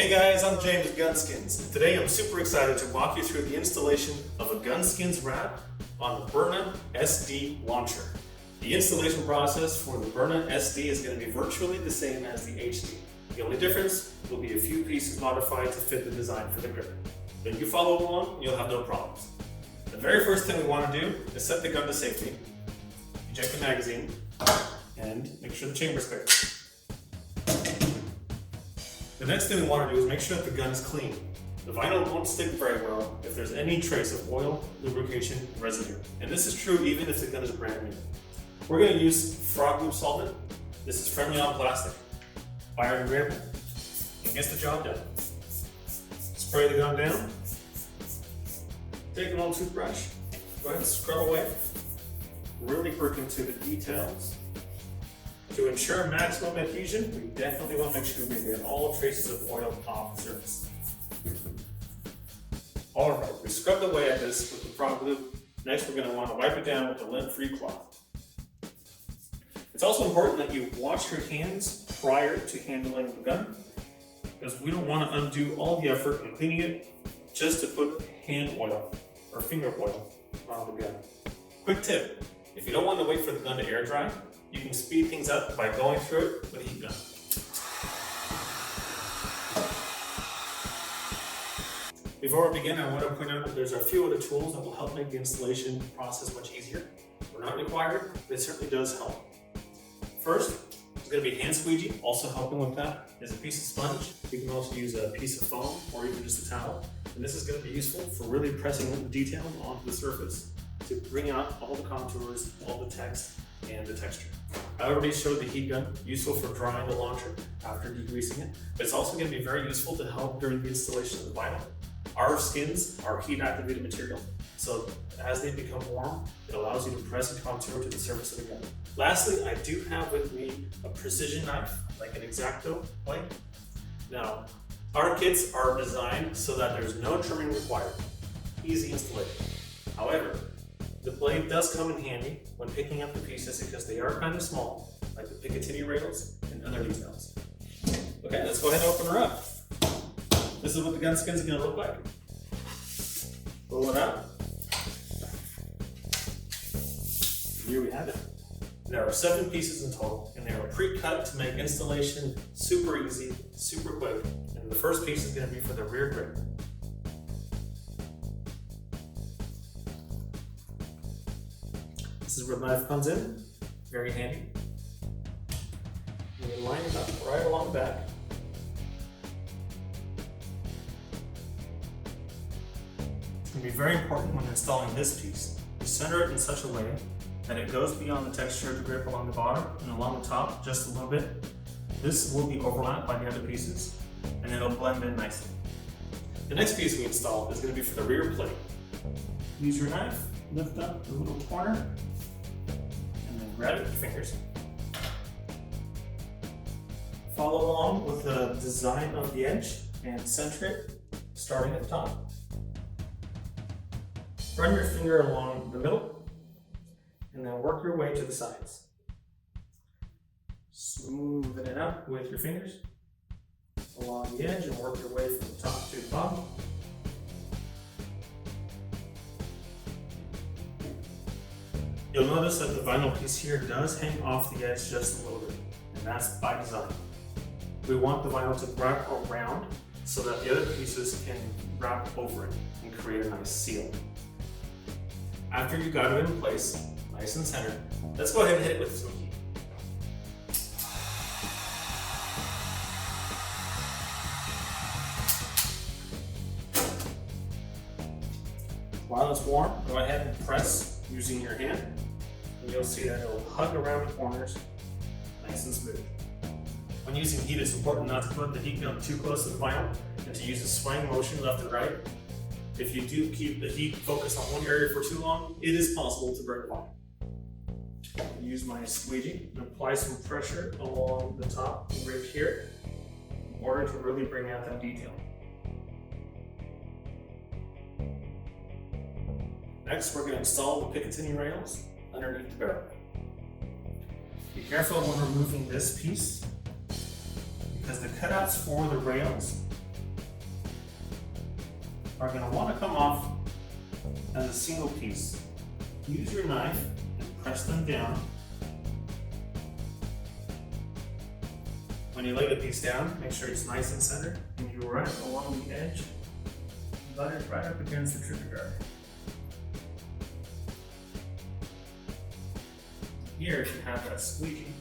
Hey guys, I'm James with GunSkins. Today I'm super excited to walk you through the installation of a GunSkins wrap on the Byrna SD launcher. The installation process for the Byrna SD is going to be virtually the same as the HD. The only difference will be a few pieces modified to fit the design for the grip. Then you follow along, you'll have no problems. The very first thing we want to do is set the gun to safety, eject the magazine, and make sure the chamber's clear. The next thing we want to do is make sure that the gun is clean. The vinyl won't stick very well if there's any trace of oil, lubrication, residue. And this is true even if the gun is brand new. We're going to use frog loop solvent. This is friendly on plastic, biodegradable, and gets the job done. Spray the gun down. Take an old toothbrush. Go ahead and scrub away. Really work into the details. To ensure maximum adhesion, we definitely want to make sure we get all traces of oil off the surface. Alright, we scrubbed away at this with the frog loop. Next, we're going to want to wipe it down with a lint-free cloth. It's also important that you wash your hands prior to handling the gun, because we don't want to undo all the effort in cleaning it just to put hand oil or finger oil on the gun. Quick tip, if you don't want to wait for the gun to air dry, you can speed things up by going through it with a heat gun. Before we begin, I want to point out that there's a few other tools that will help make the installation process much easier. They're not required, but it certainly does help. First, it's going to be hand squeegee. Also helping with that is a piece of sponge. You can also use a piece of foam or even just a towel. And this is going to be useful for really pressing the detail onto the surface to bring out all the contours, all the text, and the texture. I already showed the heat gun, useful for drying the launcher after degreasing it, but it's also going to be very useful to help during the installation of the vinyl. Our skins are heat activated material, so as they become warm, it allows you to press and contour to the surface of the gun. Lastly, I do have with me a precision knife, like an X-Acto blade. Now, our kits are designed so that there's no trimming required. Easy installation. However, the blade does come in handy when picking up the pieces because they are kind of small, like the Picatinny rails and other details. Okay, let's go ahead and open her up. This is what the gun skin is going to look like. Pull it out. Here we have it. There are 7 pieces in total, and they are pre-cut to make installation super easy, super quick. And the first piece is going to be for the rear grip. This is where the knife comes in, very handy. And you line it up right along the back. It's going to be very important when installing this piece. You center it in such a way that it goes beyond the texture of the grip along the bottom and along the top just a little bit. This will be overlapped by the other pieces, and it'll blend in nicely. The next piece we install is going to be for the rear plate. Use your knife, lift up the little corner, and then grab it with your fingers. Follow along with the design of the edge and center it, starting at the top. Run your finger along the middle, and then work your way to the sides. Smooth it out with your fingers along the edge and work your way from the top to the bottom. You'll notice that the vinyl piece here does hang off the edge just a little bit, and that's by design. We want the vinyl to wrap around so that the other pieces can wrap over it and create a nice seal. After you got it in place, nice and centered, let's go ahead and hit it with some heat. While it's warm, go ahead and press using your hand, and you'll see that it will hug around the corners, nice and smooth. When using heat, it's important not to put the heat gun too close to the vinyl and to use a swaying motion left and right. If you do keep the heat focused on one area for too long, it is possible to burn the vinyl. Use my squeegee and apply some pressure along the top right here in order to really bring out that detail. Next, we're going to install the Picatinny rails underneath the barrel. Be careful when removing this piece because the cutouts for the rails are going to want to come off as a single piece. Use your knife and press them down. When you lay the piece down, make sure it's nice and centered, and you run it along the edge, butt it right up against the trigger guard. Here, if you have that squeegee,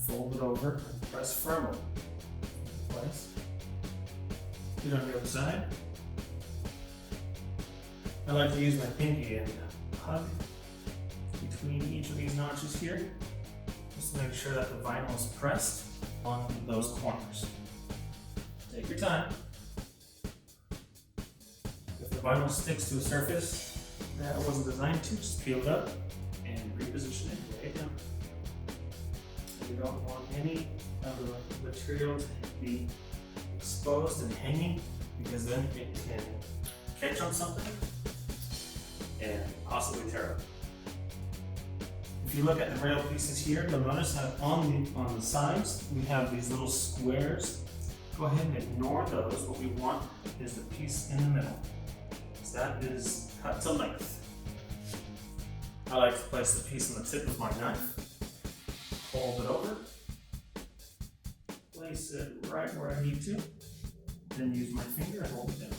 fold it over and press firmly in place. Do it on the other side. I like to use my pinky and hug between each of these notches here, just to make sure that the vinyl is pressed on those corners. Take your time. If the vinyl sticks to a surface that it wasn't designed to, just peel it up and reposition it, lay it down. We don't want any of the material to be exposed and hanging, because then it can catch on something and possibly tear up. If you look at the rail pieces here, you'll notice that on the sides we have these little squares. Go ahead and ignore those. What we want is the piece in the middle. So that is cut to length. I like to place the piece on the tip of my knife, fold it over, place it right where I need to, then use my finger and hold it down.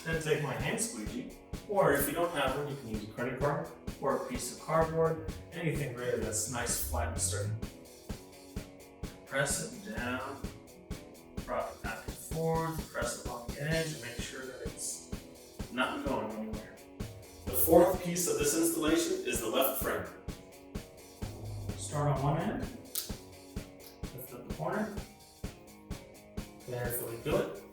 Then take my hand squeegee, or if you don't have one, you can use a credit card or a piece of cardboard, anything really that's nice, flat, and sturdy. Press it down, rock it back and forth, press it along the edge, and make sure that it's not going anywhere. The fourth piece of this installation is the left frame. Start on one end, lift up the corner, carefully peel it.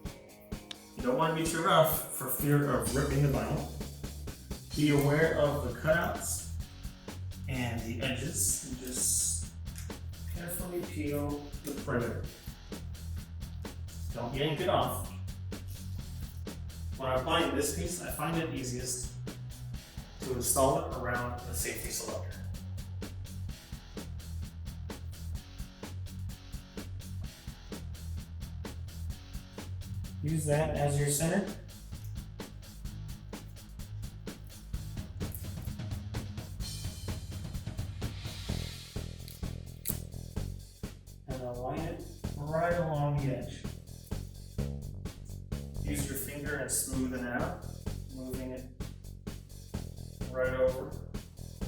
You don't want to be too rough for fear of ripping the vinyl. Be aware of the cutouts and the edges, and just carefully peel the perimeter. Don't yank it off. When I'm applying this piece, I find it easiest to install it around the safety selector. Use that as your center. And align it right along the edge. Use your finger and smoothen it out, moving it right over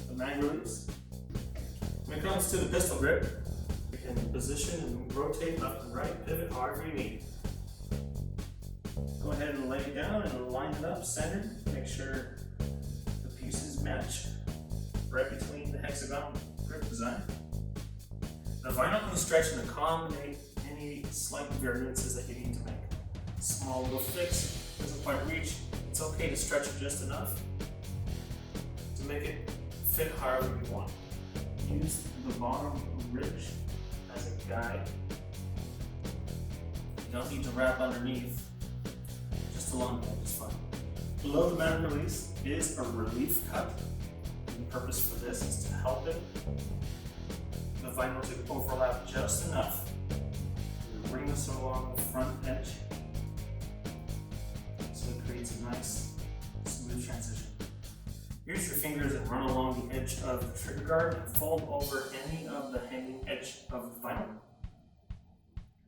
the mag release. When it comes to the pistol grip, you can position and rotate left and right, pivot however you need. Go ahead and lay it down and line it up centered. Make sure the pieces match right between the hexagon grip design. The vinyl can stretch and accommodate any slight variances that you need to make. Small little fix doesn't quite reach. It's okay to stretch it just enough to make it fit however you want. Use the bottom ridge as a guide. You don't need to wrap underneath. Just along the edge is fine. Below the mag release is a relief cut. The purpose for this is to help the vinyl to overlap just enough. Bring this along the front edge so it creates a nice, smooth transition. Use your fingers and run along the edge of the trigger guard and fold over any of the hanging edge of the vinyl.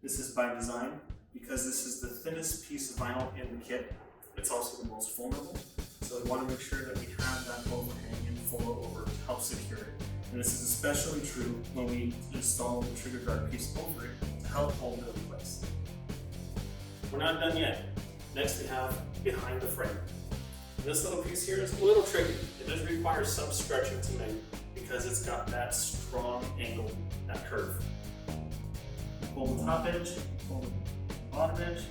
This is by design because this is the thinnest piece of vinyl in the kit. It's also the most vulnerable, so we want to make sure that we have that overhang and fold over to help secure it. And this is especially true when we install the trigger guard piece over it to help hold it in place. We're not done yet. Next we have behind the frame. And this little piece here is a little tricky. It does require some stretching to make because it's got that strong angle, that curve. Pull the top edge, pull the bottom edge,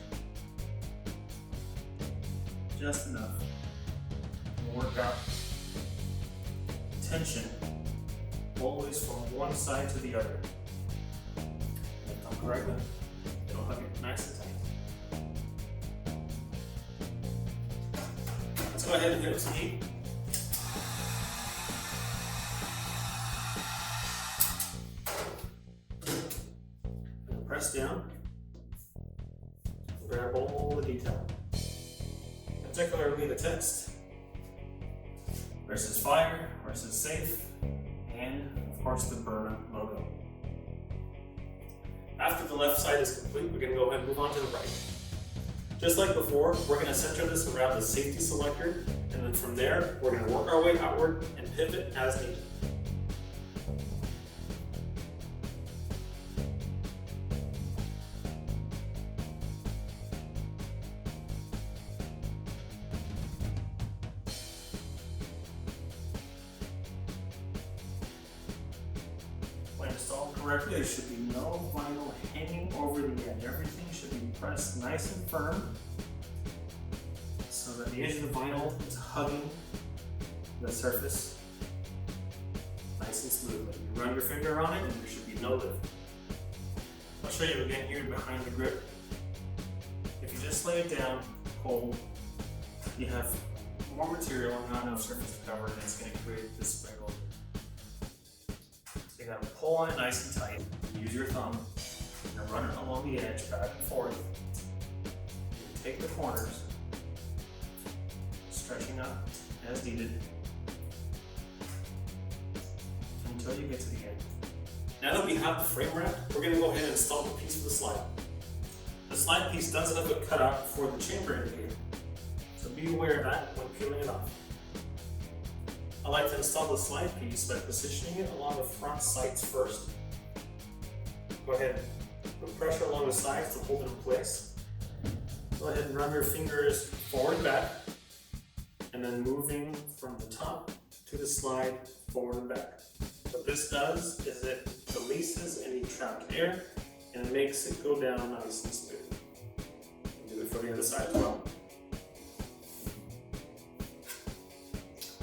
just enough. We'll work out tension always from one side to the other. Lift them correctly. It'll hug it nice and tight. Let's go ahead and hit some heat. And press down. versus fire, versus safe, and of course the Byrna logo. After the left side is complete, we're going to go ahead and move on to the right. Just like before, we're going to center this around the safety selector, and then from there, we're going to work our way outward and pivot as needed. When installed correctly, there should be no vinyl hanging over the edge. Everything should be pressed nice and firm so that the edge of the vinyl is hugging the surface nice and smoothly. You run your finger on it and there should be no lift. I'll show you again here behind the grip. If you just lay it down cold, you have more material and not enough surface to cover, and it's going to create this sprinkle. So you got to pull on it nice and tight. Use your thumb and run it along the edge back and forth. You take the corners, stretching up as needed until you get to the end. Now that we have the frame wrapped, we're going to go ahead and install the piece of the slide. The slide piece does have a cut out for the chamber indicator, so be aware of that when peeling it off. I like to install the slide piece by positioning it along the front sights first. Go ahead and put pressure along the sides to hold it in place. Go ahead and run your fingers forward and back, and then moving from the top to the slide forward and back. What this does is it releases any trapped air and it makes it go down nice and smooth. Do it for the other side as well.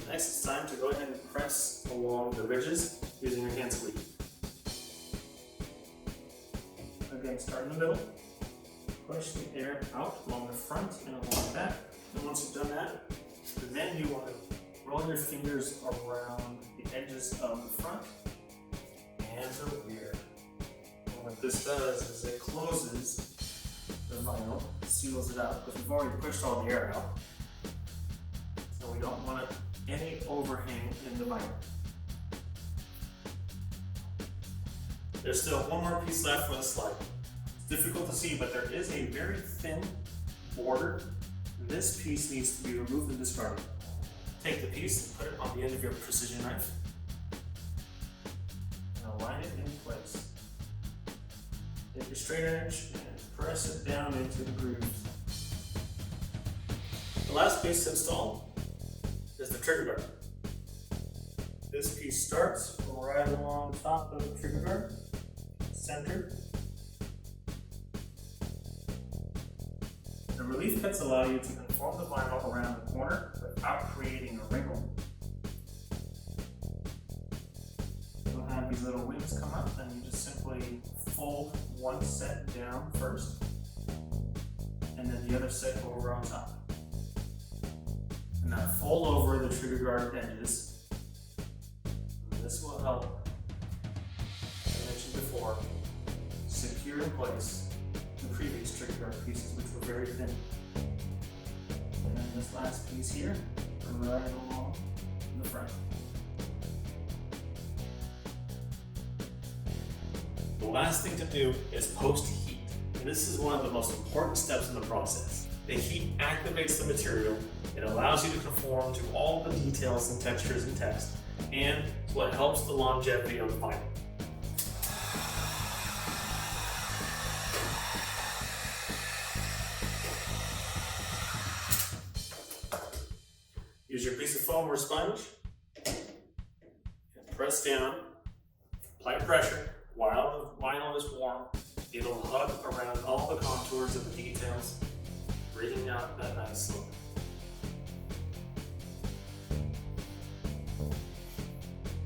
Next, it's time to go ahead and press along the ridges using your hand squeegee. Again, start in the middle, push the air out along the front and along the back. And once you've done that, then you want to roll your fingers around the edges of the front and the rear. And what this does is it closes the vinyl, seals it out, because we've already pushed all the air out. So we don't want any overhang in the vinyl. There's still one more piece left for the slide. It's difficult to see, but there is a very thin border. This piece needs to be removed and discarded. Take the piece and put it on the end of your precision knife and align it in place. Take your straight edge and press it down into the grooves. The last piece to install is the trigger guard. This piece starts right along the top of the trigger guard, centered. The relief cuts allow you to conform the vinyl around the corner without creating a wrinkle. You'll have these little wings come up, and you just simply fold one set down first, and then the other set over on top. And now fold over the trigger guard edges. And this will help, as I mentioned before, secure in place the previous trigger guard pieces, which were very thin. And then this last piece here, right along the front. The last thing to do is post heat. And this is one of the most important steps in the process. The heat activates the material, it allows you to conform to all the details and textures and text, and it's what helps the longevity of the vinyl. Use your piece of foam or sponge and press down, apply pressure while the vinyl is warm. It'll hug around all the contours of the details, bringing out that nice look.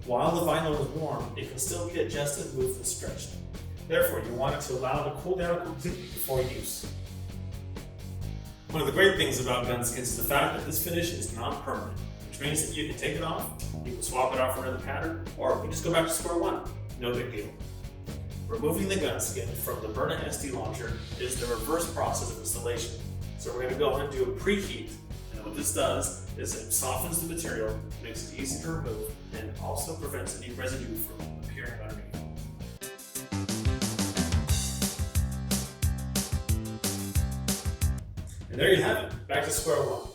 While the vinyl is warm, it can still be adjusted, moved, and stretched. Therefore, you want it to allow it to cool down completely before use. One of the great things about GunSkins is the fact that this finish is non-permanent, which means that you can take it off, you can swap it out for another pattern, or you just go back to square one. No big deal. Removing the gun skin from the Byrna SD launcher is the reverse process of installation. So we're going to go ahead and do a preheat, and what this does is it softens the material, makes it easy to remove, and also prevents any residue from appearing underneath. And there you have it, back to square one.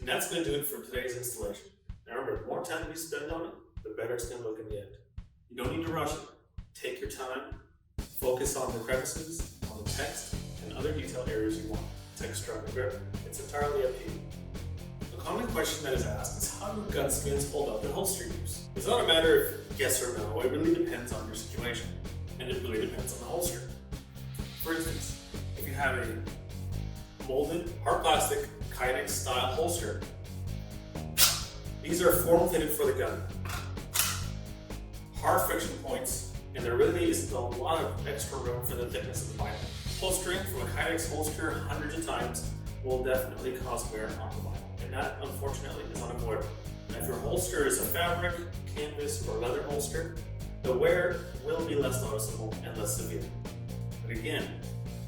And that's going to do it for today's installation. Now remember, the more time you spend on it, the better it's going to look in the end. You don't need to rush it. Take your time, focus on the crevices, on the text, and other detail areas you want. Texture on the grip, it's entirely up to you. A common question that is asked is how do GunSkins hold up in holster use? It's not a matter of yes or no, it really depends on your situation. And it really depends on the holster. For instance, if you have a molded, hard plastic, Kydex style holster, these are form fitted for the gun. Hard friction points, and there really isn't a lot of extra room for the thickness of the vinyl. Holstering from a Kydex holster hundreds of times will definitely cause wear on the vinyl, and that unfortunately is unavoidable. Now, if your holster is a fabric, canvas, or leather holster, the wear will be less noticeable and less severe. But again,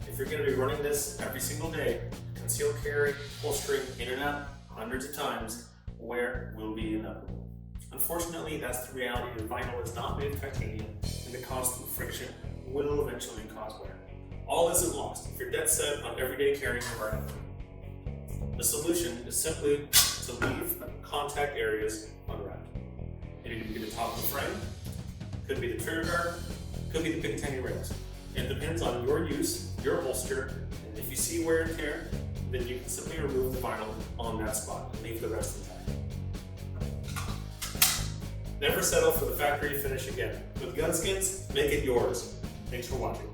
if you're going to be running this every single day, concealed carry, holstering in and out hundreds of times, wear will be inevitable. Unfortunately, that's the reality. The vinyl is not made of titanium, and the constant friction will eventually cause wear. All isn't lost if you're dead set on everyday carrying a Byrna. The solution is simply to leave contact areas unwrapped. It could be the top of the frame, could be the trigger guard, could be the Picatinny rails. It depends on your use, your holster, and if you see wear and tear, then you can simply remove the vinyl on that spot and leave the rest intact. Never settle for the factory finish again. With GunSkins, make it yours. Thanks for watching.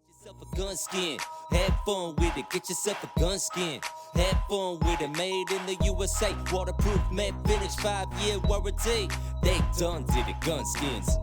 Get yourself a gun skin, have fun with it. Get yourself a gun skin, have fun with it. Made in the USA, waterproof, matte finish, 5-year warranty. They done did it, GunSkins.